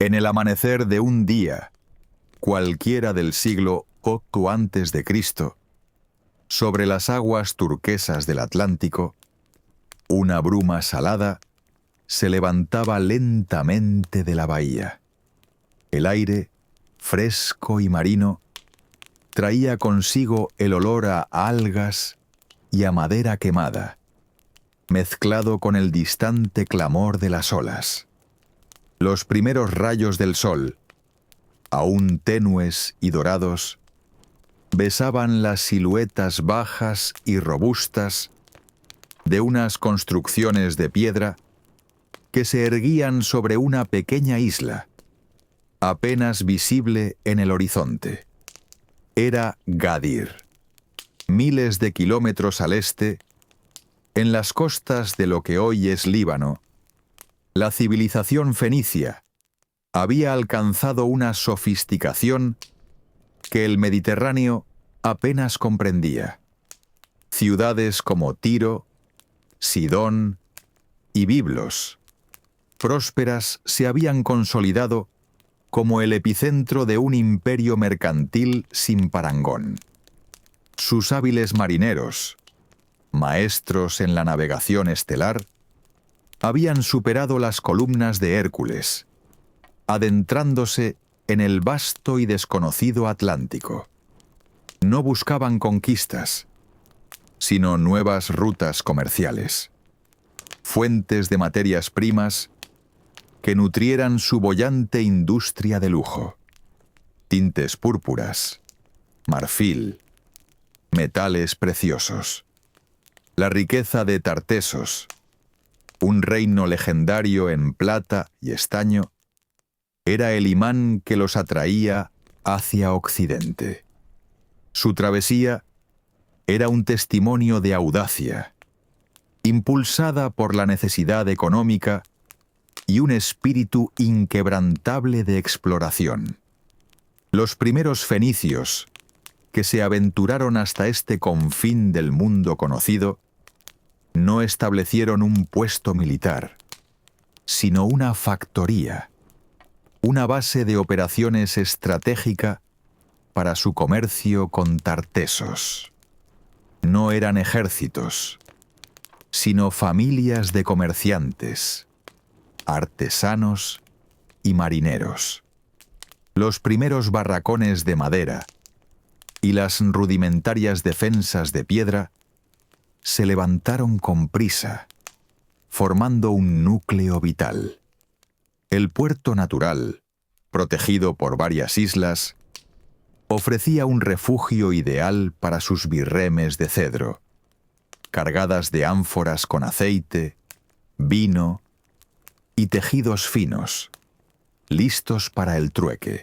En el amanecer de un día, cualquiera del siglo VIII antes de Cristo, sobre las aguas turquesas del Atlántico, una bruma salada se levantaba lentamente de la bahía. El aire, fresco y marino, traía consigo el olor a algas y a madera quemada, mezclado con el distante clamor de las olas. Los primeros rayos del sol, aún tenues y dorados, besaban las siluetas bajas y robustas de unas construcciones de piedra que se erguían sobre una pequeña isla, apenas visible en el horizonte. Era Gadir, miles de kilómetros al este, en las costas de lo que hoy es Líbano. La civilización fenicia había alcanzado una sofisticación que el Mediterráneo apenas comprendía. Ciudades como Tiro, Sidón y Biblos, prósperas, se habían consolidado como el epicentro de un imperio mercantil sin parangón. Sus hábiles marineros, maestros en la navegación estelar, habían superado las columnas de Hércules, adentrándose en el vasto y desconocido Atlántico. No buscaban conquistas, sino nuevas rutas comerciales, fuentes de materias primas que nutrieran su boyante industria de lujo. Tintes púrpuras, marfil, metales preciosos. La riqueza de Tartesos, un reino legendario en plata y estaño, era el imán que los atraía hacia Occidente. Su travesía era un testimonio de audacia, impulsada por la necesidad económica y un espíritu inquebrantable de exploración. Los primeros fenicios, que se aventuraron hasta este confín del mundo conocido, no establecieron un puesto militar, sino una factoría, una base de operaciones estratégica para su comercio con Tartesos. No eran ejércitos, sino familias de comerciantes, artesanos y marineros. Los primeros barracones de madera y las rudimentarias defensas de piedra se levantaron con prisa, formando un núcleo vital. El puerto natural, protegido por varias islas, ofrecía un refugio ideal para sus birremes de cedro, cargadas de ánforas con aceite, vino y tejidos finos, listos para el trueque.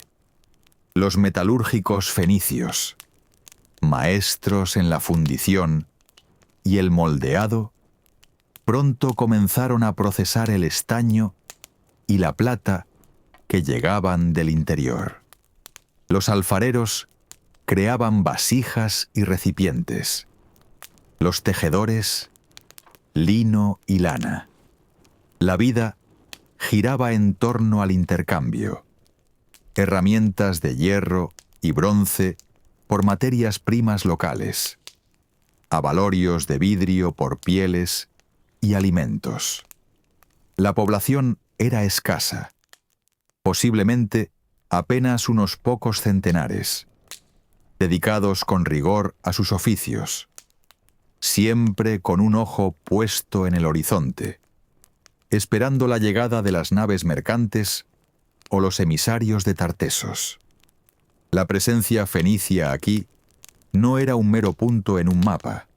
Los metalúrgicos fenicios, maestros en la fundición y el moldeado, pronto comenzaron a procesar el estaño y la plata que llegaban del interior. Los alfareros creaban vasijas y recipientes. Los tejedores, lino y lana. La vida giraba en torno al intercambio. Herramientas de hierro y bronce por materias primas locales. Abalorios de vidrio por pieles y alimentos. La población era escasa, posiblemente apenas unos pocos centenares, dedicados con rigor a sus oficios, siempre con un ojo puesto en el horizonte, esperando la llegada de las naves mercantes o los emisarios de Tartesos. La presencia fenicia aquí no era un mero punto en un mapa,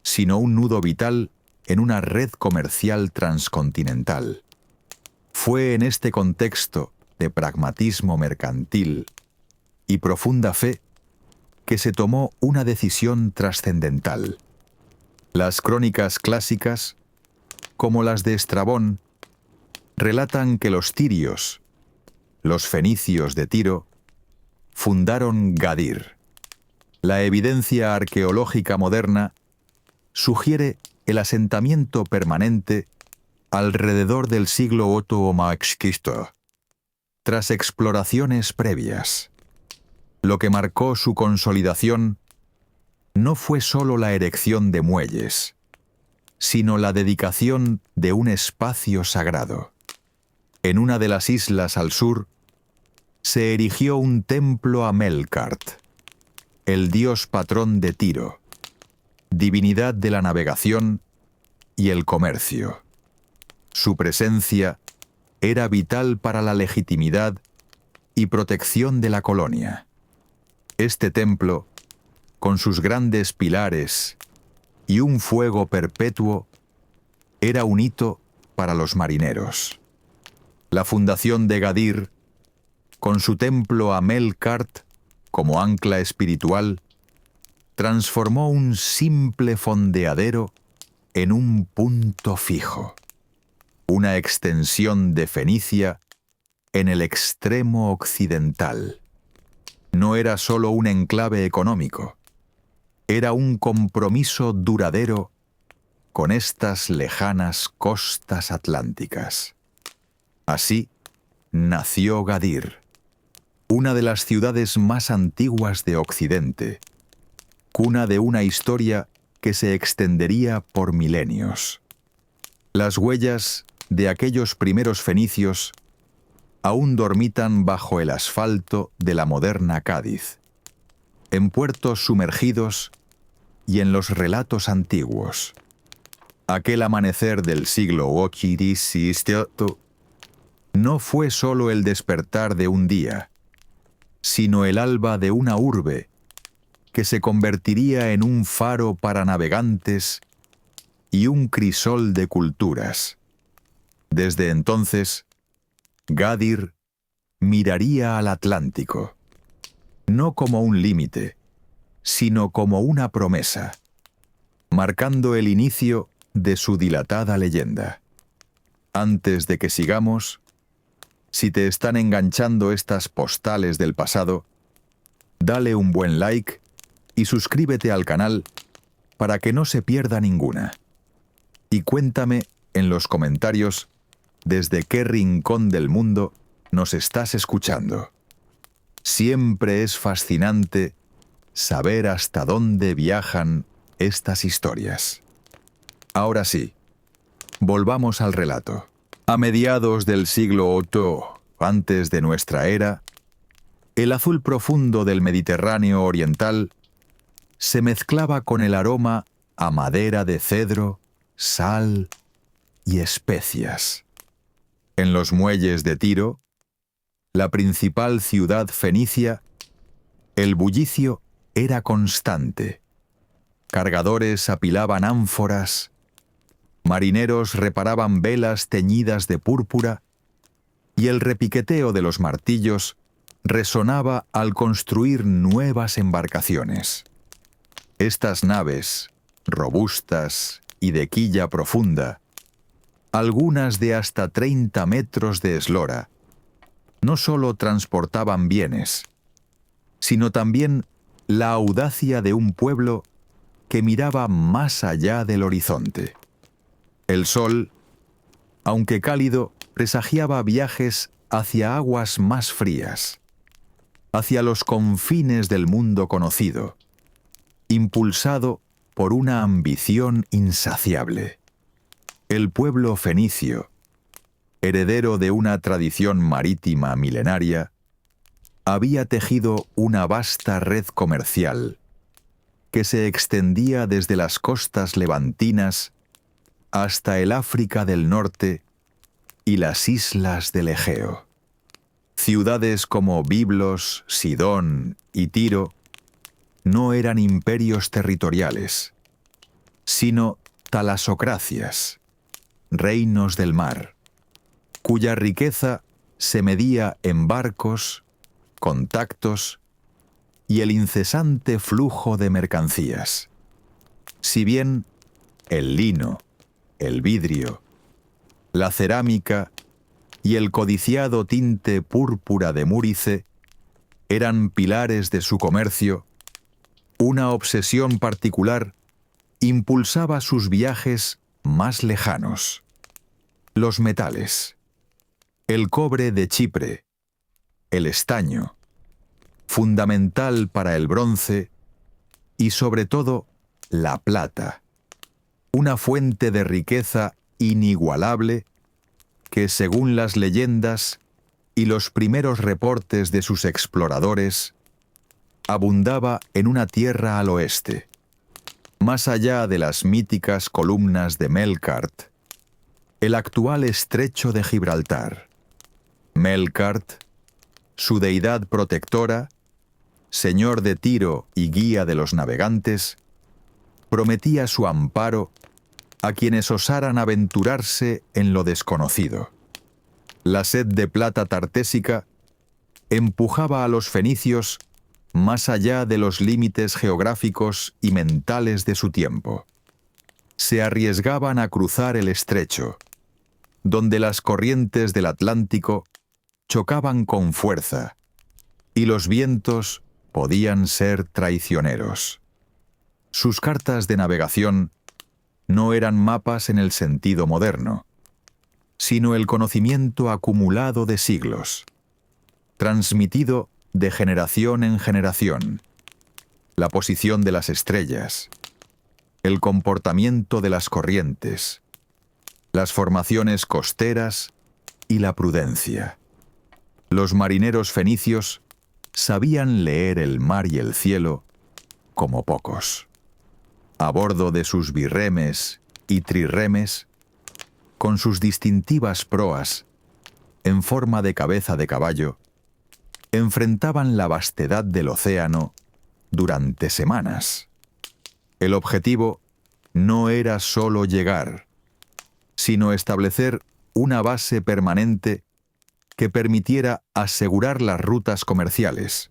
sino un nudo vital en una red comercial transcontinental. Fue en este contexto de pragmatismo mercantil y profunda fe que se tomó una decisión trascendental. Las crónicas clásicas, como las de Estrabón, relatan que los tirios, los fenicios de Tiro, fundaron Gadir. La evidencia arqueológica moderna sugiere el asentamiento permanente alrededor del siglo VIII a.C. tras exploraciones previas. Lo que marcó su consolidación no fue solo la erección de muelles, sino la dedicación de un espacio sagrado. En una de las islas al sur, se erigió un templo a Melkart, el dios patrón de Tiro, divinidad de la navegación y el comercio. Su presencia era vital para la legitimidad y protección de la colonia. Este templo, con sus grandes pilares y un fuego perpetuo, era un hito para los marineros. La fundación de Gadir, con su templo a Melkart como ancla espiritual, transformó un simple fondeadero en un punto fijo, una extensión de Fenicia en el extremo occidental. No era solo un enclave económico, era un compromiso duradero con estas lejanas costas atlánticas. Así nació Gadir, una de las ciudades más antiguas de Occidente, cuna de una historia que se extendería por milenios. Las huellas de aquellos primeros fenicios aún dormitan bajo el asfalto de la moderna Cádiz, en puertos sumergidos y en los relatos antiguos. Aquel amanecer del siglo XVII no fue solo el despertar de un día, sino el alba de una urbe que se convertiría en un faro para navegantes y un crisol de culturas. Desde entonces, Gadir miraría al Atlántico, no como un límite, sino como una promesa, marcando el inicio de su dilatada leyenda. Antes de que sigamos, si te están enganchando estas postales del pasado, dale un buen like y suscríbete al canal para que no se pierda ninguna. Y cuéntame en los comentarios desde qué rincón del mundo nos estás escuchando. Siempre es fascinante saber hasta dónde viajan estas historias. Ahora sí, volvamos al relato. A mediados del siglo VIII, antes de nuestra era, el azul profundo del Mediterráneo oriental se mezclaba con el aroma a madera de cedro, sal y especias. En los muelles de Tiro, la principal ciudad fenicia, el bullicio era constante. Cargadores apilaban ánforas, marineros reparaban velas teñidas de púrpura y el repiqueteo de los martillos resonaba al construir nuevas embarcaciones. Estas naves, robustas y de quilla profunda, algunas de hasta 30 metros de eslora, no solo transportaban bienes, sino también la audacia de un pueblo que miraba más allá del horizonte. El sol, aunque cálido, presagiaba viajes hacia aguas más frías, hacia los confines del mundo conocido, impulsado por una ambición insaciable. El pueblo fenicio, heredero de una tradición marítima milenaria, había tejido una vasta red comercial que se extendía desde las costas levantinas hasta el África del Norte y las islas del Egeo. Ciudades como Biblos, Sidón y Tiro no eran imperios territoriales, sino talasocracias, reinos del mar, cuya riqueza se medía en barcos, contactos y el incesante flujo de mercancías. Si bien el lino, el vidrio, la cerámica y el codiciado tinte púrpura de Múrice eran pilares de su comercio, una obsesión particular impulsaba sus viajes más lejanos. Los metales. El cobre de Chipre, el estaño, fundamental para el bronce y sobre todo la plata, una fuente de riqueza inigualable que, según las leyendas y los primeros reportes de sus exploradores, abundaba en una tierra al oeste, más allá de las míticas columnas de Melkart, el actual estrecho de Gibraltar. Melkart, su deidad protectora, señor de Tiro y guía de los navegantes, prometía su amparo a quienes osaran aventurarse en lo desconocido. La sed de plata tartésica empujaba a los fenicios más allá de los límites geográficos y mentales de su tiempo. Se arriesgaban a cruzar el estrecho, donde las corrientes del Atlántico chocaban con fuerza y los vientos podían ser traicioneros. Sus cartas de navegación no eran mapas en el sentido moderno, sino el conocimiento acumulado de siglos, transmitido de generación en generación, la posición de las estrellas, el comportamiento de las corrientes, las formaciones costeras y la prudencia. Los marineros fenicios sabían leer el mar y el cielo como pocos. A bordo de sus birremes y trirremes, con sus distintivas proas, en forma de cabeza de caballo, enfrentaban la vastedad del océano durante semanas. El objetivo no era solo llegar, sino establecer una base permanente que permitiera asegurar las rutas comerciales,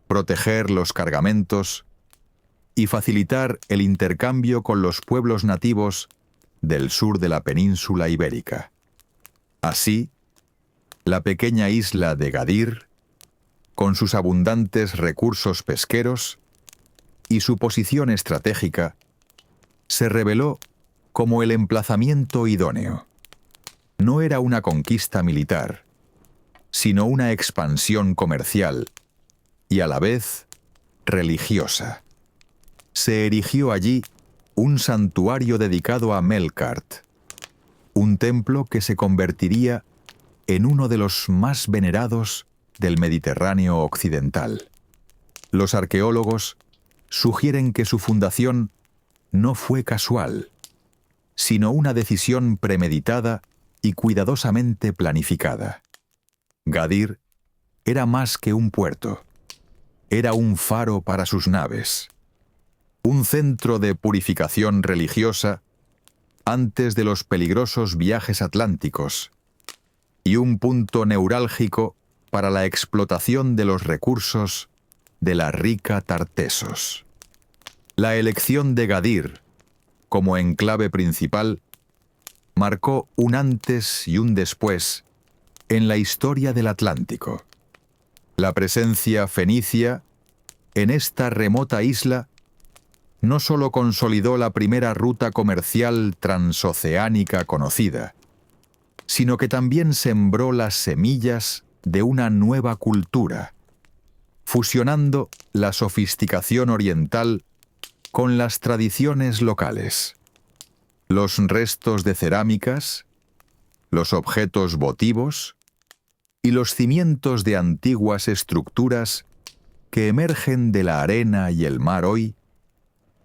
proteger los cargamentos y facilitar el intercambio con los pueblos nativos del sur de la península ibérica. Así, la pequeña isla de Gadir, con sus abundantes recursos pesqueros y su posición estratégica, se reveló como el emplazamiento idóneo. No era una conquista militar, sino una expansión comercial y a la vez religiosa. Se erigió allí un santuario dedicado a Melkart, un templo que se convertiría en uno de los más venerados del Mediterráneo occidental. Los arqueólogos sugieren que su fundación no fue casual, sino una decisión premeditada y cuidadosamente planificada. Gadir era más que un puerto, era un faro para sus naves, un centro de purificación religiosa antes de los peligrosos viajes atlánticos y un punto neurálgico para la explotación de los recursos de la rica Tartesos. La elección de Gadir como enclave principal marcó un antes y un después en la historia del Atlántico. La presencia fenicia en esta remota isla no solo consolidó la primera ruta comercial transoceánica conocida, sino que también sembró las semillas de una nueva cultura, fusionando la sofisticación oriental con las tradiciones locales. Los restos de cerámicas, los objetos votivos y los cimientos de antiguas estructuras que emergen de la arena y el mar hoy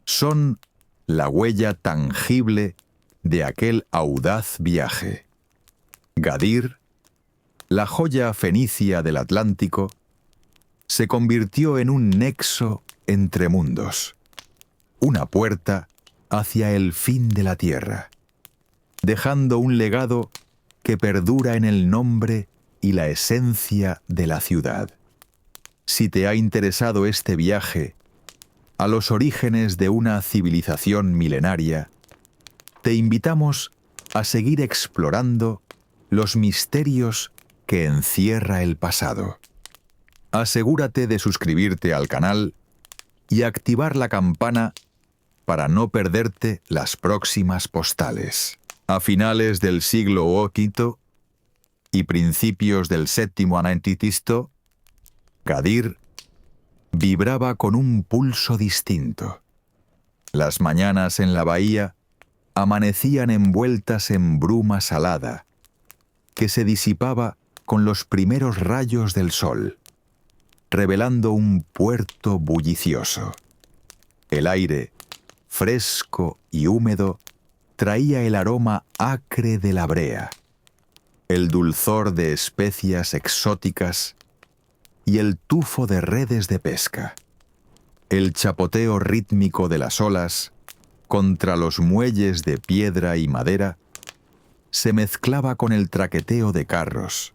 son la huella tangible de aquel audaz viaje. Gadir, la joya fenicia del Atlántico, se convirtió en un nexo entre mundos, una puerta hacia el fin de la tierra, dejando un legado que perdura en el nombre y la esencia de la ciudad. Si te ha interesado este viaje a los orígenes de una civilización milenaria, te invitamos a seguir explorando los misterios que encierra el pasado. Asegúrate de suscribirte al canal y activar la campana para no perderte las próximas postales. A finales del siglo V y principios del séptimo Anantitisto, Gadir vibraba con un pulso distinto. Las mañanas en la bahía amanecían envueltas en bruma salada, que se disipaba con los primeros rayos del sol, revelando un puerto bullicioso. El aire, fresco y húmedo, traía el aroma acre de la brea, el dulzor de especias exóticas y el tufo de redes de pesca. El chapoteo rítmico de las olas contra los muelles de piedra y madera se mezclaba con el traqueteo de carros,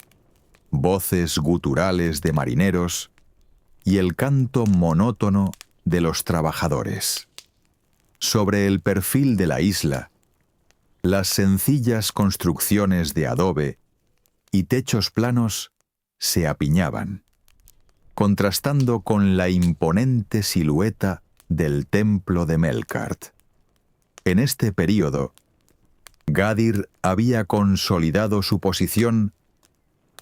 voces guturales de marineros y el canto monótono de los trabajadores. Sobre el perfil de la isla, las sencillas construcciones de adobe y techos planos se apiñaban, contrastando con la imponente silueta del templo de Melkart. En este período, Gadir había consolidado su posición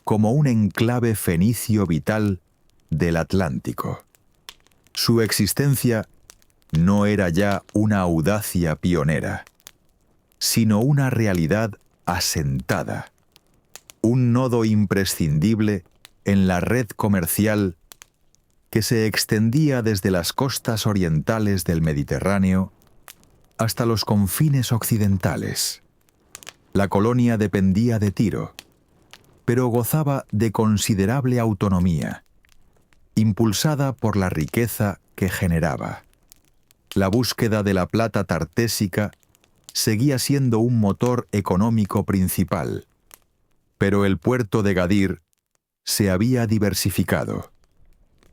como un enclave fenicio vital del Atlántico. Su existencia no era ya una audacia pionera, sino una realidad asentada, un nodo imprescindible en la red comercial que se extendía desde las costas orientales del Mediterráneo hasta los confines occidentales. La colonia dependía de Tiro, pero gozaba de considerable autonomía, impulsada por la riqueza que generaba. La búsqueda de la plata tartésica seguía siendo un motor económico principal, pero el puerto de Gadir se había diversificado,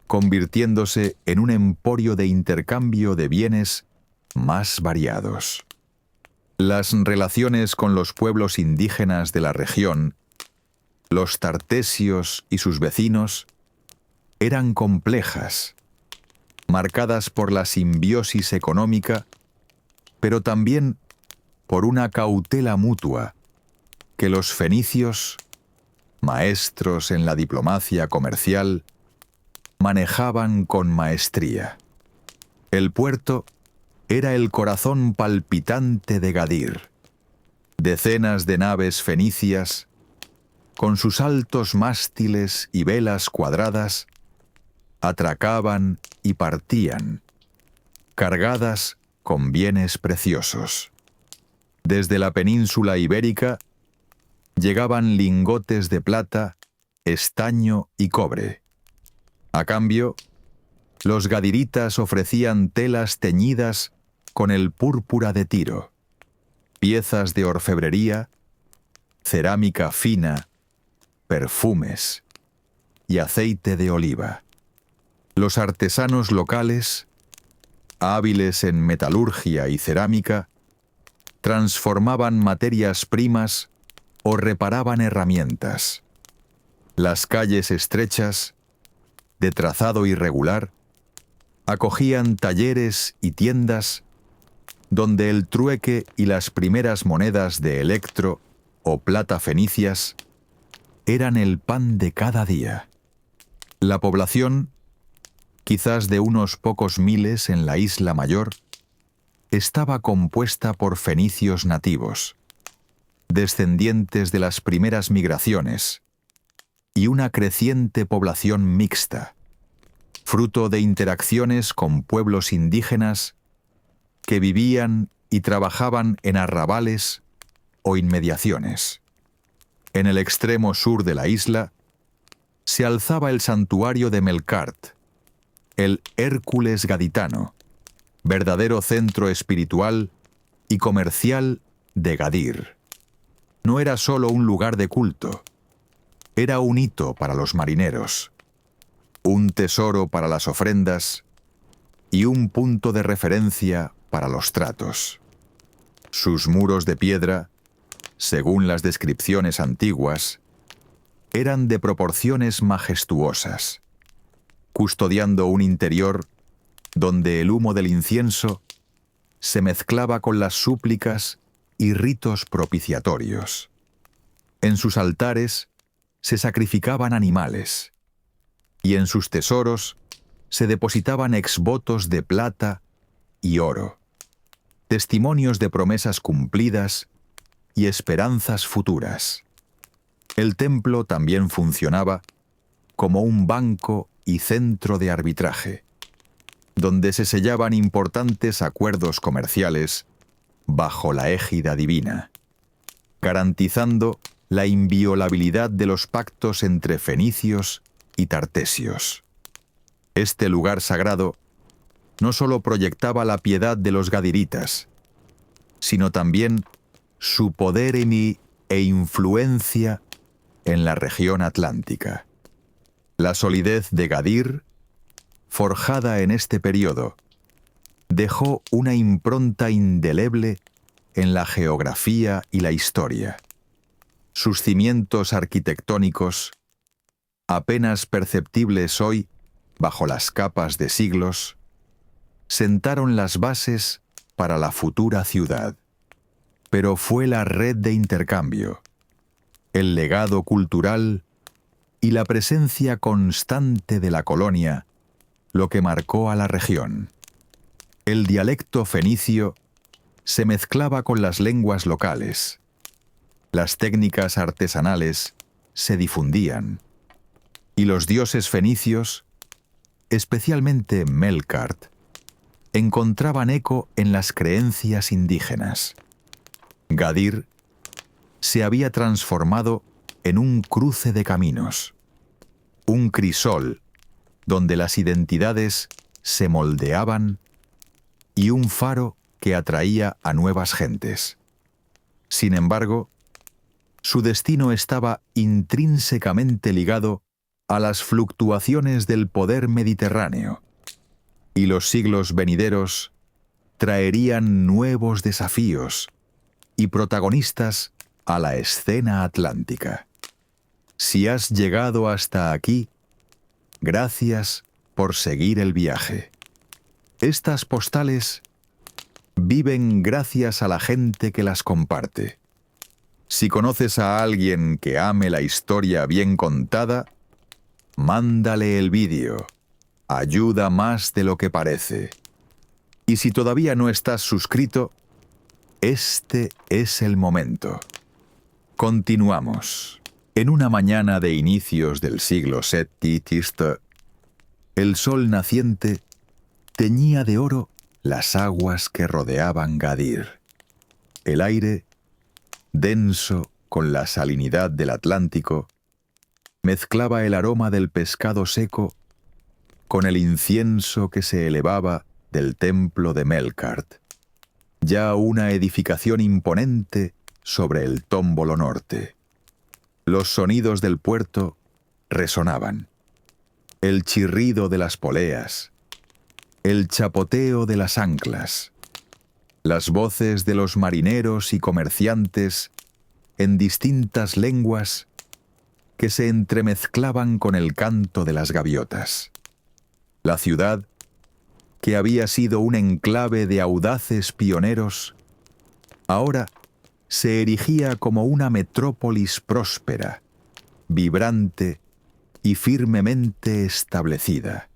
convirtiéndose en un emporio de intercambio de bienes más variados. Las relaciones con los pueblos indígenas de la región, los tartesios y sus vecinos, eran complejas, marcadas por la simbiosis económica, pero también por una cautela mutua que los fenicios, maestros en la diplomacia comercial, manejaban con maestría. El puerto era el corazón palpitante de Gadir. Decenas de naves fenicias, con sus altos mástiles y velas cuadradas, atracaban y partían, cargadas con bienes preciosos. Desde la península ibérica llegaban lingotes de plata, estaño y cobre. A cambio, los gadiritas ofrecían telas teñidas con el púrpura de Tiro, piezas de orfebrería, cerámica fina, perfumes y aceite de oliva. Los artesanos locales, hábiles en metalurgia y cerámica, transformaban materias primas o reparaban herramientas. Las calles estrechas, de trazado irregular, acogían talleres y tiendas donde el trueque y las primeras monedas de electro o plata fenicias eran el pan de cada día. La población, quizás de unos pocos miles en la isla mayor, estaba compuesta por fenicios nativos, descendientes de las primeras migraciones, y una creciente población mixta, fruto de interacciones con pueblos indígenas que vivían y trabajaban en arrabales o inmediaciones. En el extremo sur de la isla se alzaba el santuario de Melkart, el Hércules gaditano, verdadero centro espiritual y comercial de Gadir. No era solo un lugar de culto, era un hito para los marineros, un tesoro para las ofrendas y un punto de referencia para los tratos. Sus muros de piedra, según las descripciones antiguas, eran de proporciones majestuosas, custodiando un interior donde el humo del incienso se mezclaba con las súplicas y ritos propiciatorios. En sus altares se sacrificaban animales, y en sus tesoros se depositaban exvotos de plata y oro, testimonios de promesas cumplidas y esperanzas futuras. El templo también funcionaba como un banco y centro de arbitraje, donde se sellaban importantes acuerdos comerciales bajo la égida divina, garantizando la inviolabilidad de los pactos entre fenicios y tartesios. Este lugar sagrado no solo proyectaba la piedad de los gadiritas, sino también su poder e influencia en la región atlántica. La solidez de Gadir, forjada en este periodo, dejó una impronta indeleble en la geografía y la historia. Sus cimientos arquitectónicos, apenas perceptibles hoy bajo las capas de siglos, sentaron las bases para la futura ciudad. Pero fue la red de intercambio, el legado cultural y la presencia constante de la colonia lo que marcó a la región. El dialecto fenicio se mezclaba con las lenguas locales. Las técnicas artesanales se difundían, y los dioses fenicios, especialmente Melkart, encontraban eco en las creencias indígenas. Gadir se había transformado en un cruce de caminos, un crisol donde las identidades se moldeaban y un faro que atraía a nuevas gentes. Sin embargo, su destino estaba intrínsecamente ligado a las fluctuaciones del poder mediterráneo, y los siglos venideros traerían nuevos desafíos y protagonistas a la escena atlántica. Si has llegado hasta aquí, gracias por seguir el viaje. Estas postales viven gracias a la gente que las comparte. Si conoces a alguien que ame la historia bien contada, mándale el vídeo. Ayuda más de lo que parece. Y si todavía no estás suscrito, este es el momento. Continuamos. En una mañana de inicios del siglo VII, el sol naciente teñía de oro las aguas que rodeaban Gadir. El aire, denso con la salinidad del Atlántico, mezclaba el aroma del pescado seco con el incienso que se elevaba del templo de Melkart, ya una edificación imponente sobre el tómbolo norte. Los sonidos del puerto resonaban. El chirrido de las poleas, el chapoteo de las anclas, las voces de los marineros y comerciantes en distintas lenguas que se entremezclaban con el canto de las gaviotas. La ciudad, que había sido un enclave de audaces pioneros, ahora se erigía como una metrópolis próspera, vibrante y firmemente establecida.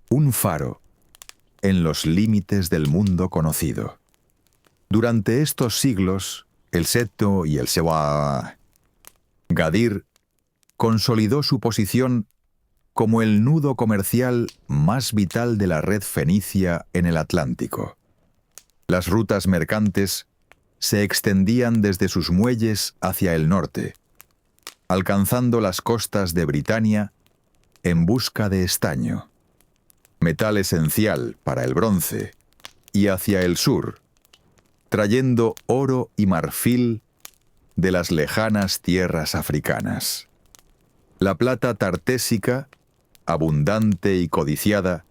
Un faro en los límites del mundo conocido. Durante estos siglos, el Seto y el Sewa, Gadir consolidó su posición como el nudo comercial más vital de la red fenicia en el Atlántico. Las rutas mercantes se extendían desde sus muelles hacia el norte, alcanzando las costas de Britania en busca de estaño, metal esencial para el bronce, y hacia el sur, trayendo oro y marfil de las lejanas tierras africanas. La plata tartésica, abundante y codiciada,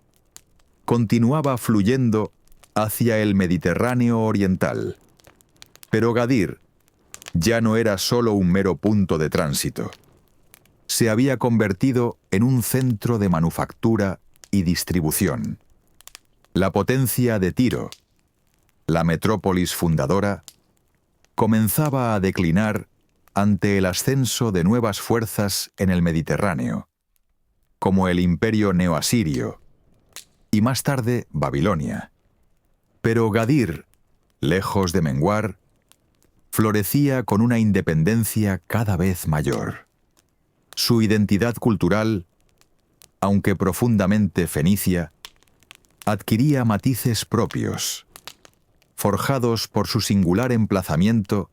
continuaba fluyendo hacia el Mediterráneo oriental. Pero Gadir ya no era solo un mero punto de tránsito. Se había convertido en un centro de manufactura y distribución. La potencia de Tiro, la metrópolis fundadora, comenzaba a declinar ante el ascenso de nuevas fuerzas en el Mediterráneo, como el imperio neoasirio y más tarde Babilonia. Pero Gadir, lejos de menguar, florecía con una independencia cada vez mayor. Su identidad cultural, aunque profundamente fenicia, adquiría matices propios, forjados por su singular emplazamiento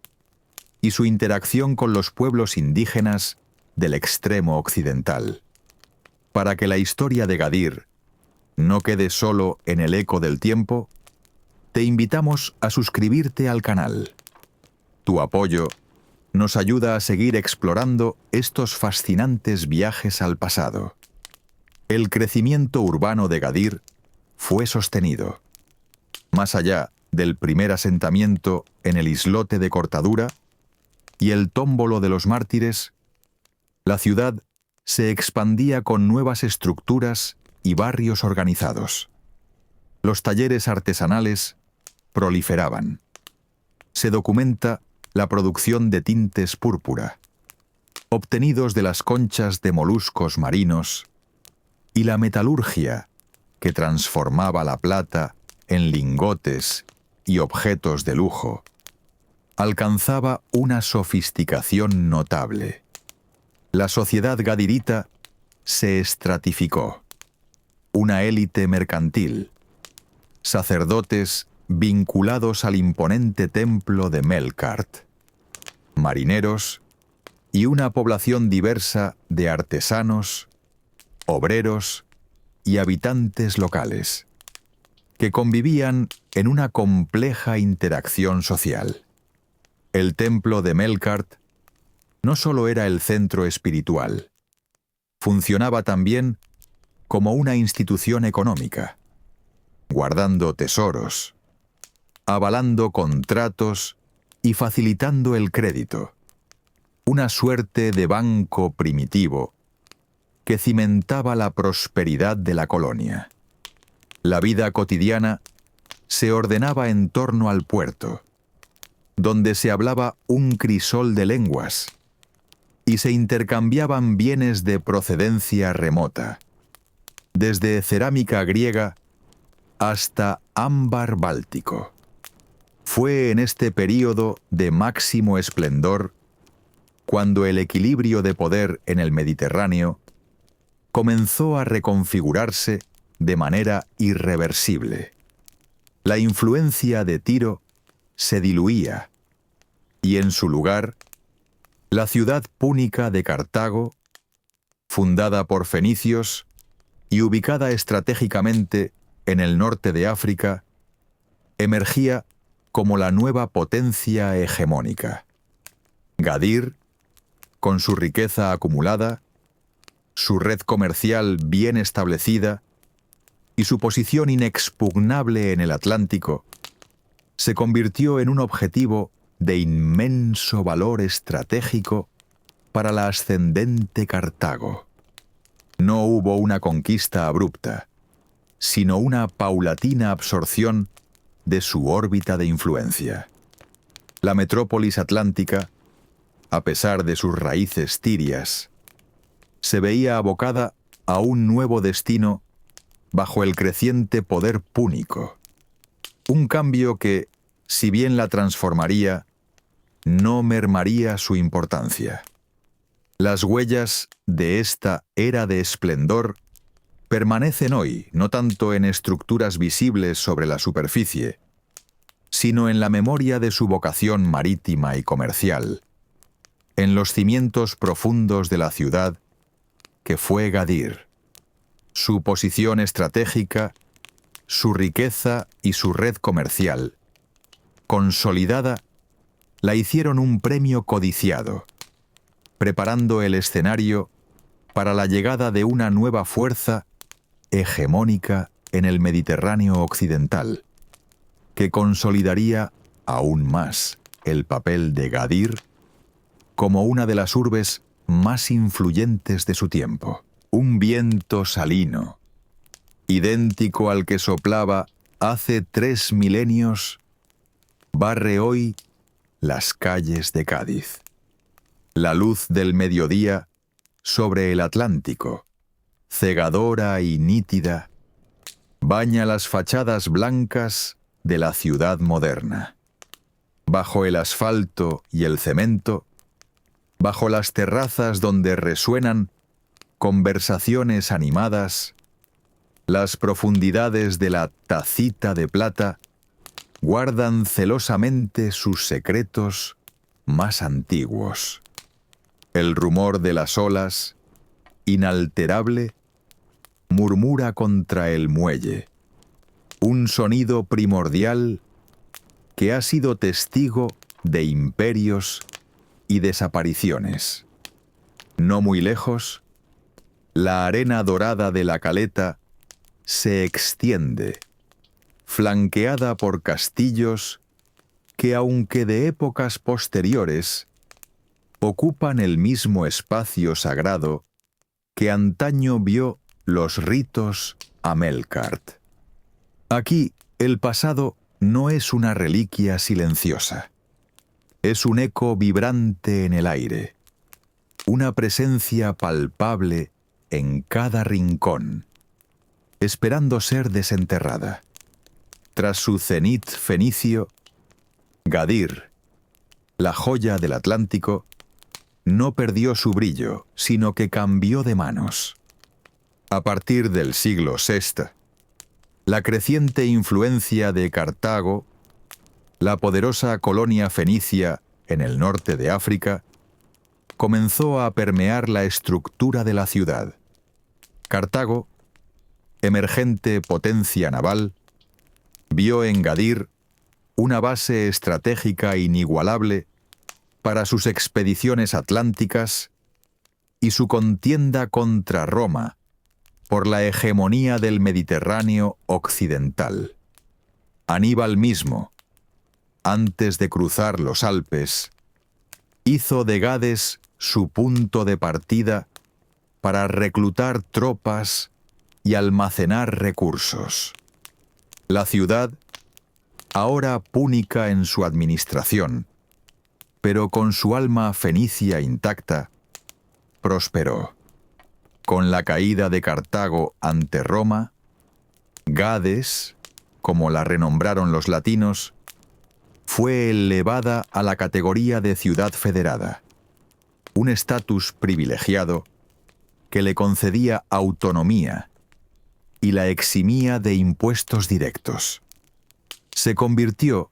y su interacción con los pueblos indígenas del extremo occidental. Para que la historia de Gadir no quede solo en el eco del tiempo, te invitamos a suscribirte al canal. Tu apoyo nos ayuda a seguir explorando estos fascinantes viajes al pasado. El crecimiento urbano de Gadir fue sostenido. Más allá del primer asentamiento en el islote de Cortadura y el tómbolo de los mártires, la ciudad se expandía con nuevas estructuras y barrios organizados. Los talleres artesanales proliferaban. Se documenta la producción de tintes púrpura, obtenidos de las conchas de moluscos marinos, y la metalurgia, que transformaba la plata en lingotes y objetos de lujo, alcanzaba una sofisticación notable. La sociedad gadirita se estratificó. Una élite mercantil, sacerdotes vinculados al imponente templo de Melkart, marineros y una población diversa de artesanos, obreros y habitantes locales, que convivían en una compleja interacción social. El templo de Melkart no solo era el centro espiritual, funcionaba también como una institución económica, guardando tesoros, avalando contratos y facilitando el crédito, una suerte de banco primitivo que cimentaba la prosperidad de la colonia. La vida cotidiana se ordenaba en torno al puerto, donde se hablaba un crisol de lenguas y se intercambiaban bienes de procedencia remota, desde cerámica griega hasta ámbar báltico. Fue en este período de máximo esplendor cuando el equilibrio de poder en el Mediterráneo comenzó a reconfigurarse de manera irreversible. La influencia de Tiro se diluía y en su lugar, la ciudad púnica de Cartago, fundada por fenicios y ubicada estratégicamente en el norte de África, emergía como la nueva potencia hegemónica. Gadir, con su riqueza acumulada, su red comercial bien establecida y su posición inexpugnable en el Atlántico, se convirtió en un objetivo de inmenso valor estratégico para la ascendente Cartago. No hubo una conquista abrupta, sino una paulatina absorción de su órbita de influencia. La metrópolis atlántica, a pesar de sus raíces tirias, se veía abocada a un nuevo destino bajo el creciente poder púnico. Un cambio que, si bien la transformaría, no mermaría su importancia. Las huellas de esta era de esplendor permanecen hoy no tanto en estructuras visibles sobre la superficie, sino en la memoria de su vocación marítima y comercial, en los cimientos profundos de la ciudad que fue Gadir. Su posición estratégica, su riqueza y su red comercial, consolidada, la hicieron un premio codiciado, preparando el escenario para la llegada de una nueva fuerza hegemónica en el Mediterráneo occidental, que consolidaría aún más el papel de Gadir como una de las urbes más influyentes de su tiempo. Un viento salino, idéntico al que soplaba hace 3 milenios, barre hoy las calles de Cádiz. La luz del mediodía sobre el Atlántico, cegadora y nítida, baña las fachadas blancas de la ciudad moderna. Bajo el asfalto y el cemento, bajo las terrazas donde resuenan conversaciones animadas, las profundidades de la tacita de plata guardan celosamente sus secretos más antiguos. El rumor de las olas, inalterable, murmura contra el muelle, un sonido primordial que ha sido testigo de imperios y desapariciones. No muy lejos, la arena dorada de la caleta se extiende, flanqueada por castillos que, aunque de épocas posteriores, ocupan el mismo espacio sagrado que antaño vio los ritos a Melkart. Aquí el pasado no es una reliquia silenciosa, es un eco vibrante en el aire, una presencia palpable en cada rincón, esperando ser desenterrada. Tras su cenit fenicio, Gadir, la joya del Atlántico, no perdió su brillo, sino que cambió de manos. A partir del siglo VI, la creciente influencia de Cartago, la poderosa colonia fenicia en el norte de África, comenzó a permear la estructura de la ciudad. Cartago, emergente potencia naval, vio en Gadir una base estratégica inigualable para sus expediciones atlánticas y su contienda contra Roma por la hegemonía del Mediterráneo occidental. Aníbal mismo, antes de cruzar los Alpes, hizo de Gades su punto de partida para reclutar tropas y almacenar recursos. La ciudad, ahora púnica en su administración, pero con su alma fenicia intacta, prosperó. Con la caída de Cartago ante Roma, Gades, como la renombraron los latinos, fue elevada a la categoría de ciudad federada, un estatus privilegiado que le concedía autonomía y la eximía de impuestos directos. Se convirtió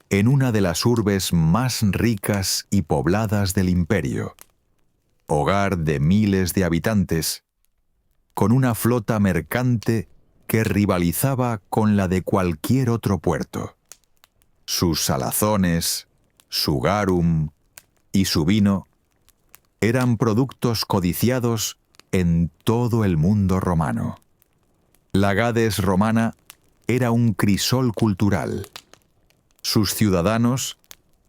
en una de las urbes más ricas y pobladas del imperio, hogar de miles de habitantes, con una flota mercante que rivalizaba con la de cualquier otro puerto. Sus salazones, su garum y su vino eran productos codiciados en todo el mundo romano. La Gades romana era un crisol cultural. Sus ciudadanos,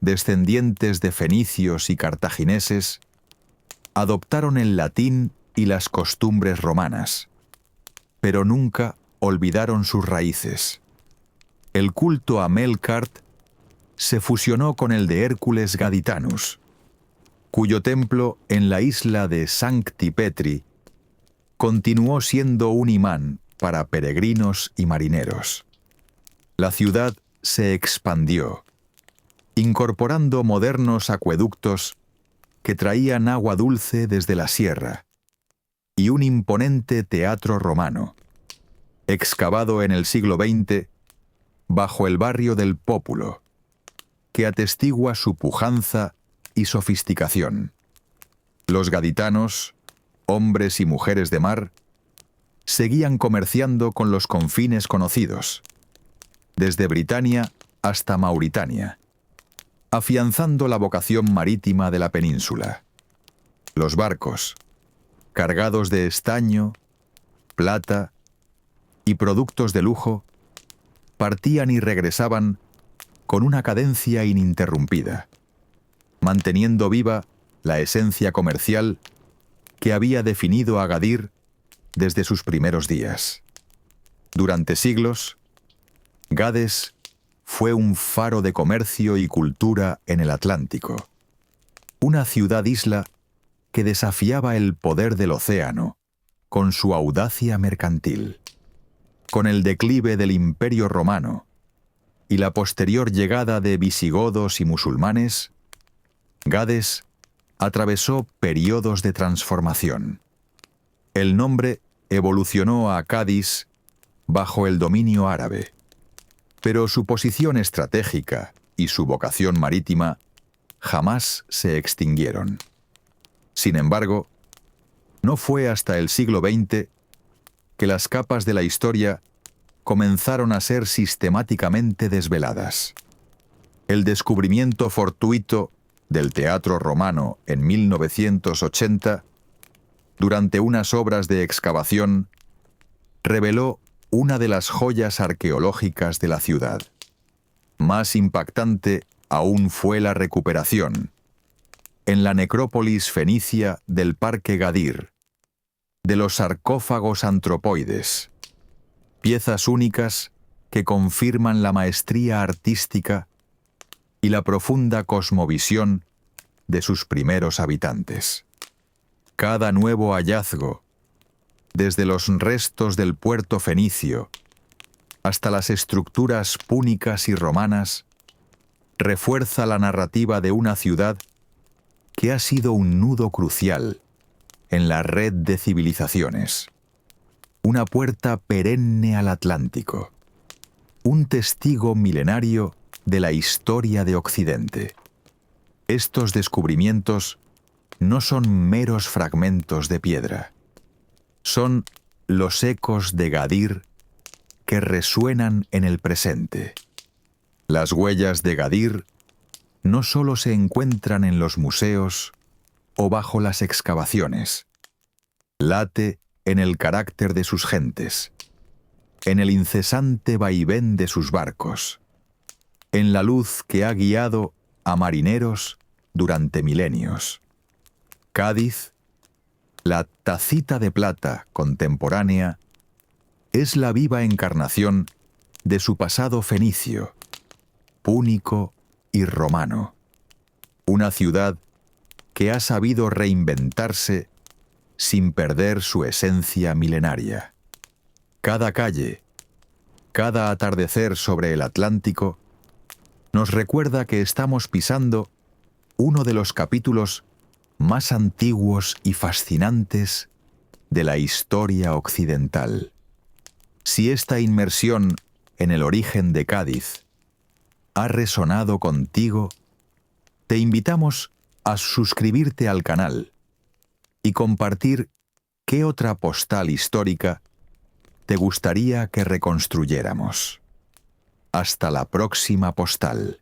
descendientes de fenicios y cartagineses, adoptaron el latín y las costumbres romanas, pero nunca olvidaron sus raíces. El culto a Melkart se fusionó con el de Hércules Gaditanus, cuyo templo en la isla de Sancti Petri continuó siendo un imán para peregrinos y marineros. La ciudad se expandió, incorporando modernos acueductos que traían agua dulce desde la sierra, y un imponente teatro romano, excavado en el siglo XX bajo el barrio del Pópulo, que atestigua su pujanza y sofisticación. Los gaditanos, hombres y mujeres de mar, seguían comerciando con los confines conocidos, desde Britania hasta Mauritania, afianzando la vocación marítima de la península. Los barcos, cargados de estaño, plata y productos de lujo, partían y regresaban con una cadencia ininterrumpida, manteniendo viva la esencia comercial que había definido a Gadir desde sus primeros días. Durante siglos, Gades fue un faro de comercio y cultura en el Atlántico. una ciudad-isla que desafiaba el poder del océano con su audacia mercantil. Con el declive del Imperio Romano y la posterior llegada de visigodos y musulmanes, Gades atravesó periodos de transformación. El nombre evolucionó a Cádiz bajo el dominio árabe, pero su posición estratégica y su vocación marítima jamás se extinguieron. Sin embargo, no fue hasta el siglo XX que las capas de la historia comenzaron a ser sistemáticamente desveladas. El descubrimiento fortuito del teatro romano en 1980, durante unas obras de excavación, reveló una de las joyas arqueológicas de la ciudad. Más impactante aún fue la recuperación, en la necrópolis fenicia del Parque Gadir, de los sarcófagos antropoides, piezas únicas que confirman la maestría artística y la profunda cosmovisión de sus primeros habitantes. Cada nuevo hallazgo, desde los restos del puerto fenicio hasta las estructuras púnicas y romanas, refuerza la narrativa de una ciudad que ha sido un nudo crucial en la red de civilizaciones, una puerta perenne al Atlántico, un testigo milenario de la historia de Occidente. Estos descubrimientos no son meros fragmentos de piedra, son los ecos de Gadir que resuenan en el presente. Las huellas de Gadir no solo se encuentran en los museos o bajo las excavaciones, late en el carácter de sus gentes, en el incesante vaivén de sus barcos, en la luz que ha guiado a marineros durante milenios. Cádiz, la tacita de plata contemporánea, es la viva encarnación de su pasado fenicio, púnico y romano. Una ciudad que ha sabido reinventarse sin perder su esencia milenaria. Cada calle, cada atardecer sobre el Atlántico, nos recuerda que estamos pisando uno de los capítulos más antiguos y fascinantes de la historia occidental. Si esta inmersión en el origen de Cádiz ha resonado contigo, te invitamos a suscribirte al canal y compartir qué otra postal histórica te gustaría que reconstruyéramos. Hasta la próxima postal.